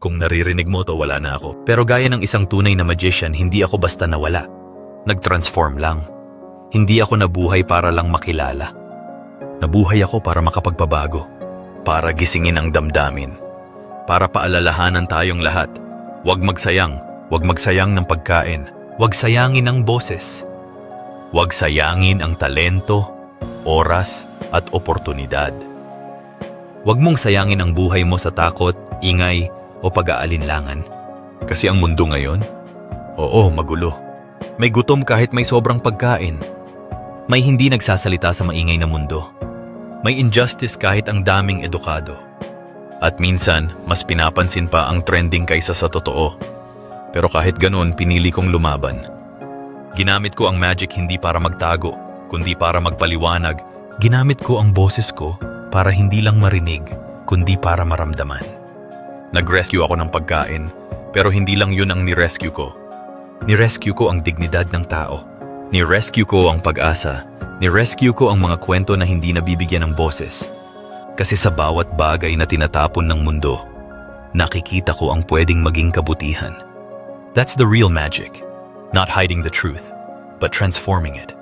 Kung naririnig mo to, wala na ako. Pero gaya ng isang tunay na magician, hindi ako basta nawala. Nag-transform lang. Hindi ako nabuhay para lang makilala. Nabuhay ako para makapagpabago. Para gisingin ang damdamin. Para paalalahanan tayong lahat. Huwag magsayang. Huwag magsayang ng pagkain. Huwag sayangin ang boses. Huwag sayangin ang talento, oras, at oportunidad. Huwag mong sayangin ang buhay mo sa takot, ingay, o pag-aalinlangan. Kasi ang mundo ngayon, oo, magulo. May gutom kahit may sobrang pagkain. May hindi nagsasalita sa maingay na mundo. May injustice kahit ang daming edukado. At minsan, mas pinapansin pa ang trending kaysa sa totoo. Pero kahit ganun, pinili kong lumaban. Ginamit ko ang magic hindi para magtago, kundi para magpaliwanag. Ginamit ko ang boses ko para hindi lang marinig, kundi para maramdaman. Nag-rescue ako ng pagkain, pero hindi lang yun ang ni-rescue ko. Ni-rescue ko ang dignidad ng tao. Ni-rescue ko ang pag-asa. Ni-rescue ko ang mga kwento na hindi nabibigyan ng boses. Kasi sa bawat bagay na tinatapon ng mundo, nakikita ko ang pwedeng maging kabutihan. That's the real magic. Not hiding the truth, but transforming it.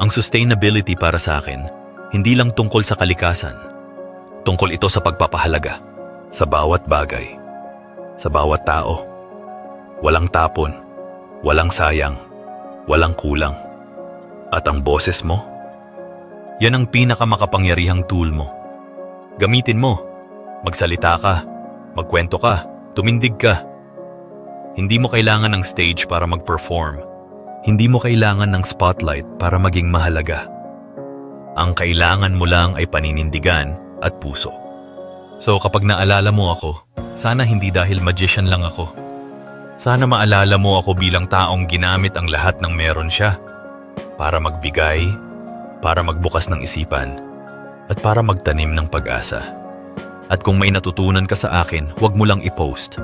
Ang sustainability para sa akin, hindi lang tungkol sa kalikasan. Tungkol ito sa pagpapahalaga. Sa bawat bagay. Sa bawat tao. Walang tapon. Walang sayang. Walang kulang. At ang boses mo? Yan ang pinakamakapangyarihang tool mo. Gamitin mo. Magsalita ka. Magkwento ka. Tumindig ka. Hindi mo kailangan ng stage para mag-perform. Hindi mo kailangan ng spotlight para maging mahalaga. Ang kailangan mo lang ay paninindigan at puso. So kapag naalala mo ako, sana hindi dahil magician lang ako. Sana maalala mo ako bilang taong ginamit ang lahat ng meron siya. Para magbigay, para magbukas ng isipan, at para magtanim ng pag-asa. At kung may natutunan ka sa akin, huwag mo lang i-post.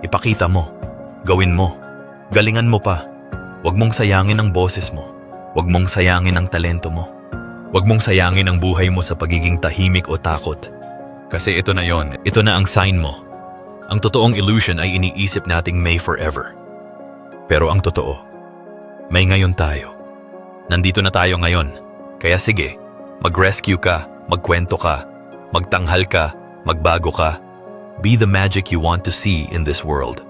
Ipakita mo, gawin mo, galingan mo pa. Huwag mong sayangin ang boses mo. Huwag mong sayangin ang talento mo. Huwag mong sayangin ang buhay mo sa pagiging tahimik o takot. Kasi ito na yon, ito na ang sign mo. Ang totoong illusion ay iniisip nating may forever. Pero ang totoo, may ngayon tayo. Nandito na tayo ngayon. Kaya sige, mag-rescue ka, magkwento ka, magtanghal ka, magbago ka. Be the magic you want to see in this world.